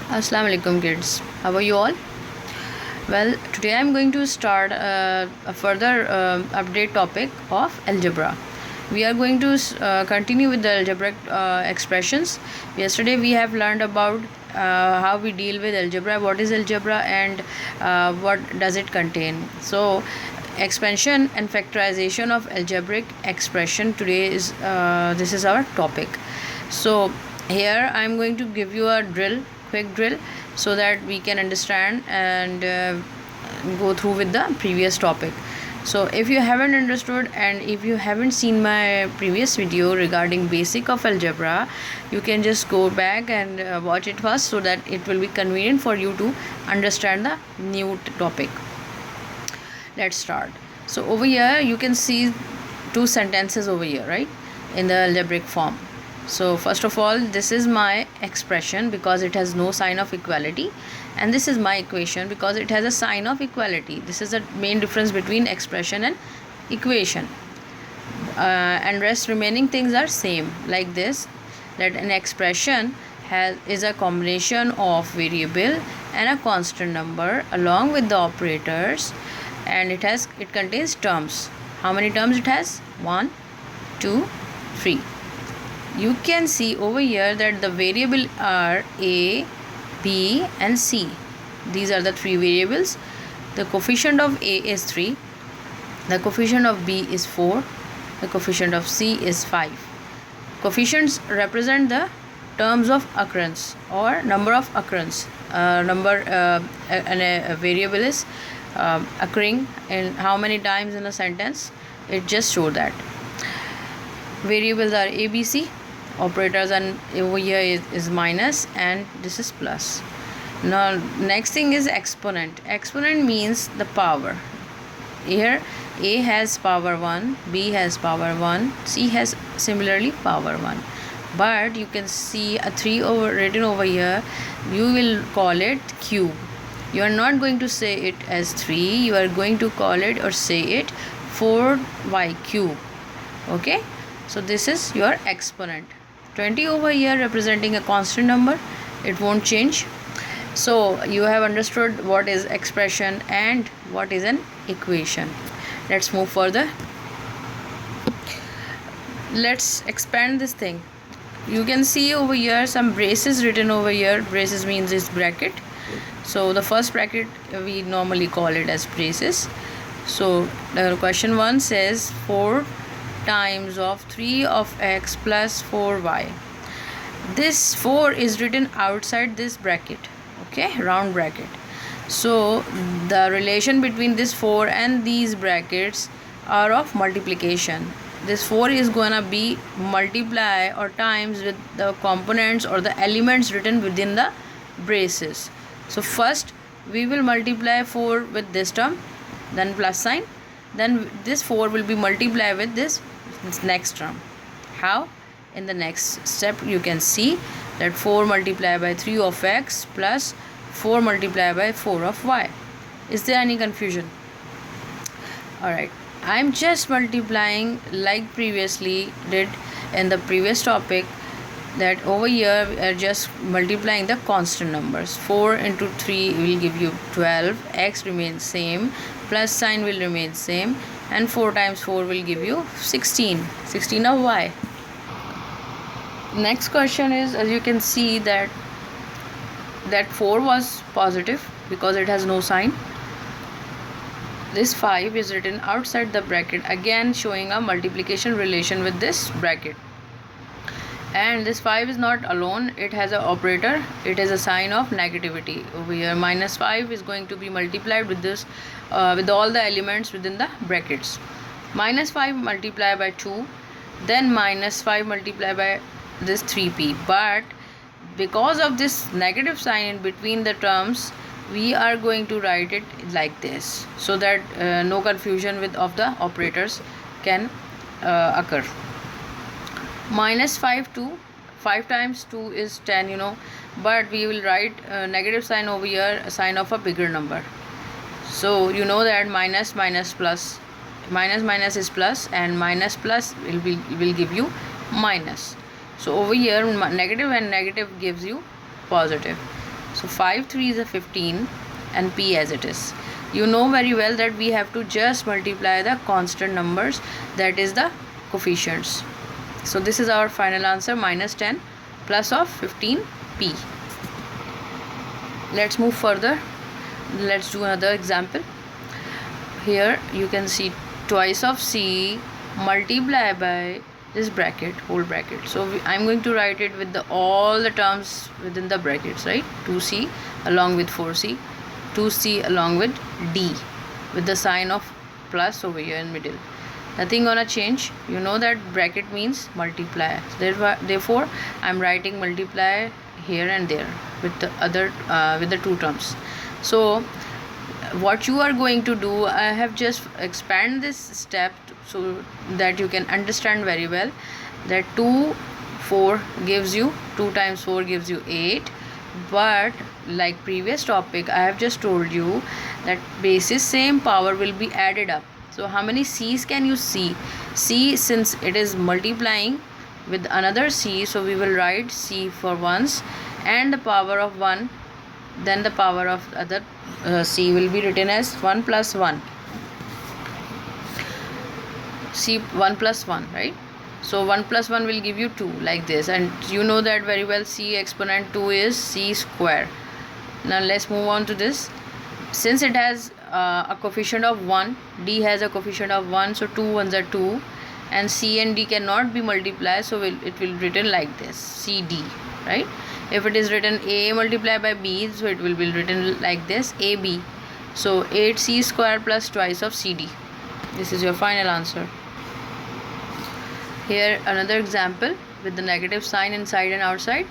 Assalamu alaikum kids. How are you all? Well, today I'm going to start a further update topic of algebra. We are going to continue with the algebraic expressions. Yesterday we have learned about how we deal with algebra, what is algebra, and what does it contain. So expansion and factorization of algebraic expression today is this is our topic. So here I am going to give you a quick drill, so that we can understand and go through with the previous topic. So if you haven't understood and if you haven't seen my previous video regarding basic of algebra, you can just go back and watch it first, so that it will be convenient for you to understand the new topic. Let's start. So over here you can see two sentences over here, right, in the algebraic form. So first of all, this is my expression because it has no sign of equality, and this is my equation because it has a sign of equality. This is the main difference between expression and equation, and rest remaining things are same, like this, that an expression is a combination of variable and a constant number along with the operators, and it contains terms. How many terms it has? 1, 2, 3. You can see over here that the variable are A, B and C. These are the three variables. The coefficient of A is 3, the coefficient of B is 4, the coefficient of C is 5. Coefficients represent the terms of occurrence or number of occurrence. And a variable is occurring in how many times in a sentence. It just shows that. Variables are A, B, C. Operators, and over here is minus, and this is plus. Now next thing is exponent. Exponent means the power. Here A has power 1, B has power 1, C has similarly power 1. But you can see a 3 written over here. You will call it cube. You are not going to say it as 3. You are going to call it or say it 4y cube. Okay, so this is your exponent. 20 over here representing a constant number. It won't change. So you have understood what is expression and what is an equation. Let's move further. Let's expand this thing. You can see over here some braces written over here. Braces means this bracket. So the first bracket we normally call it as braces. So the question 1 says 4 times of 3 of x plus 4y. This 4 is written outside this bracket, okay, round bracket. So the relation between this 4 and these brackets are of multiplication. This 4 is gonna be multiply or times with the components or the elements written within the braces. So first we will multiply 4 with this term, then plus sign, then this 4 will be multiplied with this next term. How? In the next step you can see that 4 multiplied by 3 of x plus 4 multiplied by 4 of y. Is there any confusion? Alright, I am just multiplying like previously did in the previous topic, that over here we are just multiplying the constant numbers. 4 into 3 will give you 12, x remains same, plus sign will remain same, and 4 times 4 will give you 16 of y. Next question is, as you can see that 4 was positive because it has no sign. This 5 is written outside the bracket, again showing a multiplication relation with this bracket. And this 5 is not alone, it has an operator. It is a sign of negativity over here. Minus 5 is going to be multiplied with this with all the elements within the brackets. Minus 5 multiplied by 2, then minus 5 multiplied by this 3p. But because of this negative sign in between the terms, we are going to write it like this, so that no confusion of the operators can occur. Minus 5 times 2 is 10, but we will write negative sign over here, a sign of a bigger number. So you know that minus plus, minus is plus, and minus plus will give you minus. So over here negative and negative gives you positive. So 5 3 is a 15 and p as it is. You know very well that we have to just multiply the constant numbers, that is the coefficients. So this is our final answer, minus 10 plus of 15p. Let's move further. Let's do another example. Here you can see twice of c multiplied by this bracket, whole bracket. So I'm going to write it with all the terms within the brackets, right? 2c along with 4c, 2c along with d, with the sign of plus over here in middle. Nothing gonna change. You know that bracket means multiply. Therefore I'm writing multiply here and there with the other with the two terms. So what you are going to do, I have just expand this step so that you can understand very well that 4 gives you 2 times 4 gives you 8. But like previous topic, I have just told you that basis same power will be added up. So how many c's can you see? C, since it is multiplying with another c, so we will write c for once and the power of 1, then the power of other c will be written as 1 plus 1. C 1 plus 1, right? So 1 plus 1 will give you 2, like this. And you know that very well, c exponent 2 is c square. Now let's move on to this. Since it has a coefficient of 1, d has a coefficient of 1, so 2 ones are 2, and c and d cannot be multiplied, so it will written like this, cd, right? If it is written a multiplied by b, so it will be written like this, ab. So 8c square plus twice of cd. This is your final answer. Here another example with the negative sign inside and outside.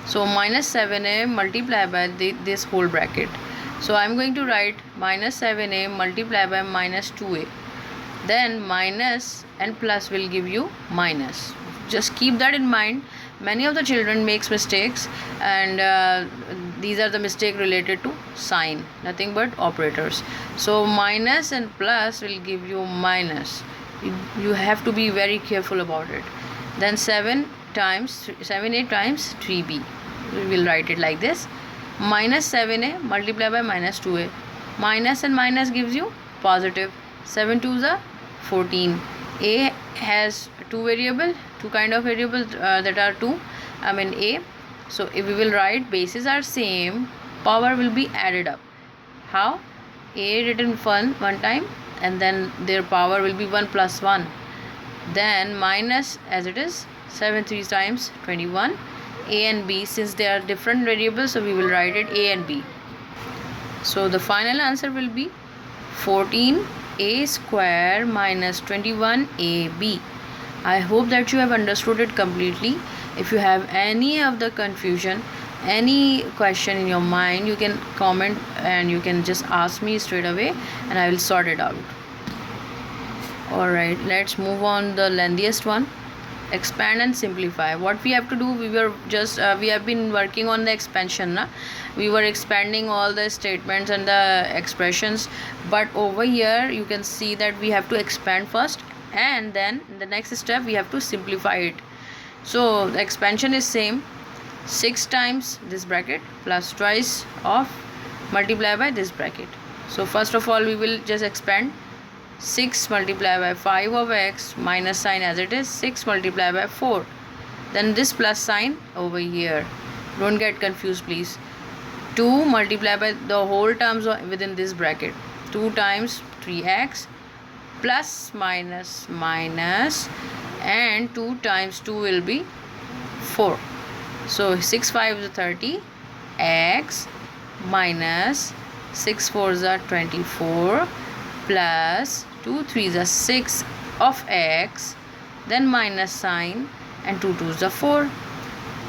So minus 7a multiplied by this whole bracket. So I'm going to write minus 7a multiplied by minus 2a. Then minus and plus will give you minus. Just keep that in mind. Many of the children makes mistakes, and these are the mistake related to sign, nothing but operators. So minus and plus will give you minus. You have to be very careful about it. Then 7a times 3b, we will write it like this, minus 7a multiplied by minus 2a. Minus and minus gives you positive. 7 2s are 14. A has two kind of variables that are a. So if we will write bases are same, power will be added up. How? A written one time, and then their power will be 1 plus 1. Then minus as it is, 7 3 times 21. A and b, since they are different variables, so we will write it a and b. So the final answer will be 14a square minus 21ab. I hope that you have understood it completely. If you have any of the confusion, any question in your mind, you can comment and you can just ask me straight away and I will sort it out. Alright, let's move on the lengthiest one. Expand and simplify. What we have to do, we have been working on the expansion, we were expanding all the statements and the expressions, but over here you can see that we have to expand first, and then in the next step we have to simplify it. So the expansion is same, 6 times this bracket plus twice of multiply by this bracket. So first of all we will just expand. 6 multiplied by 5 of x minus sign as it is, 6 multiplied by 4. Then this plus sign over here. Don't get confused please. 2 multiplied by the whole terms within this bracket. 2 times 3x plus minus minus, and 2 times 2 will be 4. So 6 5 is 30, x minus 6 4s are 24 plus 2 3s are 6 of x, then minus sign, and 2 2s are 4.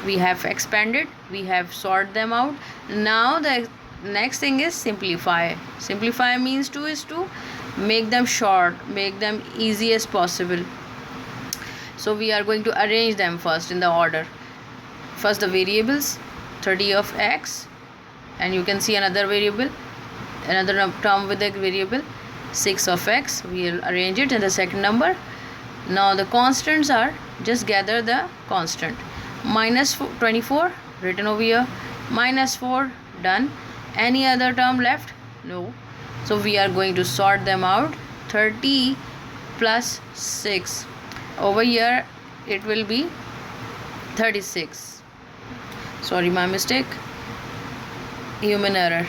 We have expanded, we have sorted them out. Now the next thing is simplify. Simplify means to make them short, make them easy as possible. So we are going to arrange them first in the order. First the variables, 30 of x, and you can see another variable, another term with the variable 6 of x. We will arrange it in the second number. Now the constants are, just gather the constant. Minus 24 written over here, minus 4, done. Any other term left? No. So we are going to sort them out. 30 plus 6. Over here it will be 36. Sorry, my mistake. Human error.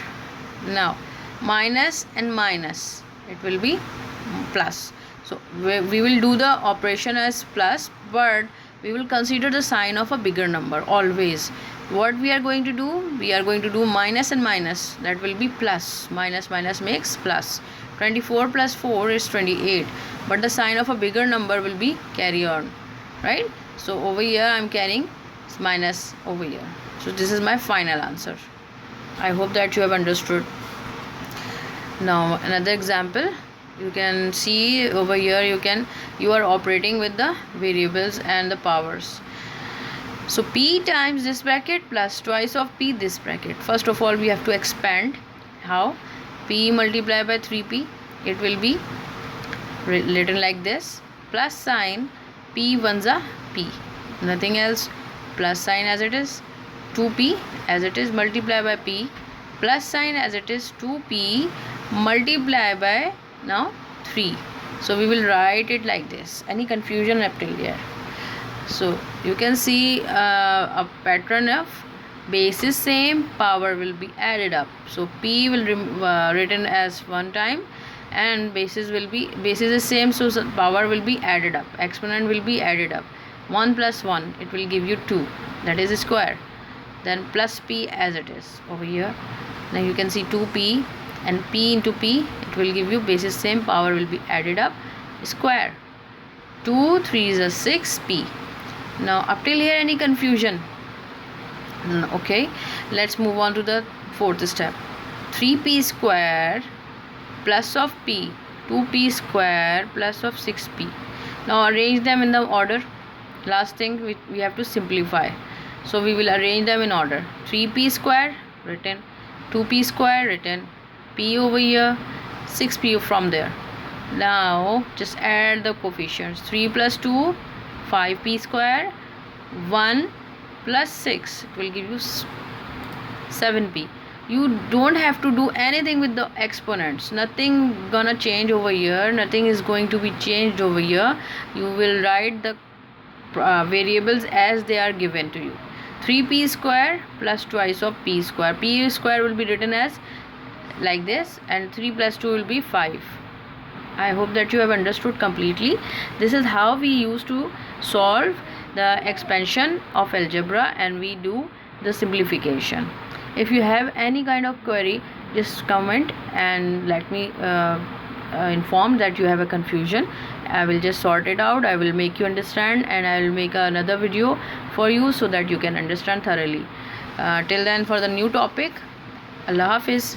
Now minus and minus, it will be plus. So we will do the operation as plus, but we will consider the sign of a bigger number always. What we are going to do? We are going to do minus and minus, that will be plus. Minus minus makes plus. 24 plus 4 is 28, but the sign of a bigger number will be carry on, right? So over here I am carrying minus over here. So this is my final answer. I hope that you have understood. Now another example, you can see over here, you are operating with the variables and the powers. So p times this bracket plus twice of p this bracket. First of all we have to expand. How? P multiplied by 3p, it will be written like this, plus sign p ones are p, nothing else, plus sign as it is, 2p as it is, multiplied by p, plus sign as it is, 2p multiply by now 3. So we will write it like this. Any confusion up till here? So you can see a pattern of base is same, power will be added up. So p will written as one time, and basis is same, so power will be added up, exponent will be added up. 1 plus 1, it will give you 2, that is a square. Then plus p as it is over here. Now you can see 2p and p into p, it will give you basis same, power will be added up, square. 2 3 is a 6p. Now up till here any confusion? Okay, let's move on to the fourth step. 3p square plus of p, 2p square plus of 6p. Now arrange them in the order. Last thing we have to simplify, so we will arrange them in order. 3p square written, 2p square written, p over here, 6p from there. Now just add the coefficients. 3 plus 2, 5p square, 1 plus 6, it will give you 7p. You don't have to do anything with the exponents, nothing gonna change over here, nothing is going to be changed over here. You will write the variables as they are given to you. 3p square plus twice of p square. P square will be written as like this, and 3 plus 2 will be 5. I hope that you have understood completely. This is how we used to solve the expansion of algebra, and we do the simplification. If you have any kind of query, just comment and let me inform that you have a confusion. I will just sort it out, I will make you understand, and I will make another video for you so that you can understand thoroughly. Till then, for the new topic, Allah Hafiz.